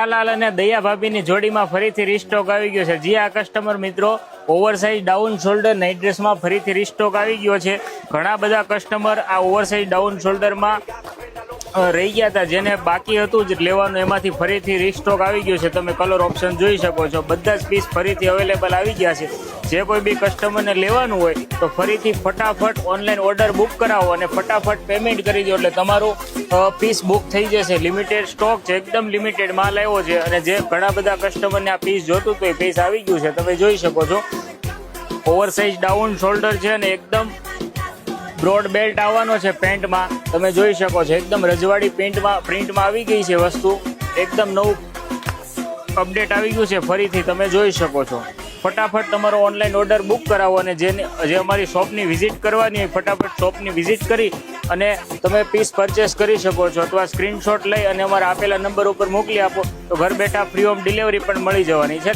લાલ અને દયા ભાભીની જોડીમાં ફરીથી રીસ્ટોક આવી ગયો છે. જી આ કસ્ટમર મિત્રો ઓવરસાઇઝ ડાઉન શોલ્ડર નાઇટ ડ્રેસમાં ફરીથી રીસ્ટોક આવી ગયો છે. ઘણા બધા કસ્ટમર આ ઓવરસાઇઝ ડાઉન શોલ્ડરમાં રહી ગયા હતા, જેને બાકી હતું જ લેવાનું, એમાંથી ફરીથી રીસ્ટોક આવી ગયો છે. તમે કલર ઓપ્શન જોઈ શકો છો. બધા જ પીસ ફરીથી અવેલેબલ આવી ગયા છે. જે કોઈ બી કસ્ટમરને લેવાનું હોય તો ફરીથી ફટાફટ ઓનલાઈન ઓર્ડર બુક કરાવો અને ફટાફટ પેમેન્ટ કરી દો એટલે તમારું પીસ બુક થઈ જશે. લિમિટેડ સ્ટોક છે, એકદમ લિમિટેડ માલ આવ્યો છે અને જે ઘણા બધા કસ્ટમરને આ પીસ જોતું હતું એ પીસ આવી ગયું છે. તમે જોઈ શકો છો ઓવરસાઇઝ ડાઉન શોલ્ડર છે અને એકદમ બ્રોડ બેલ્ટ આવવાનો છે પેન્ટમાં. તમે જોઈ શકો છો એકદમ રજવાડી પ્રિન્ટમાં આવી ગઈ છે વસ્તુ. એકદમ નવું અપડેટ આવી ગયું છે ફરીથી. તમે જોઈ શકો છો. ફટાફટ તમારો ઓનલાઈન ઓર્ડર બુક કરાવો અને જે અમારી શોપની વિઝિટ કરવાની હોય ફટાફટ શોપની વિઝિટ કરી અને તમે પીસ પરચેસ કરી શકો છો, અથવા સ્ક્રીનશોટ લઈ અને અમારા આપેલા નંબર ઉપર મોકલી આપો તો ઘર બેઠા ફ્રી હોમ ડિલિવરી પણ મળી જવાની છે.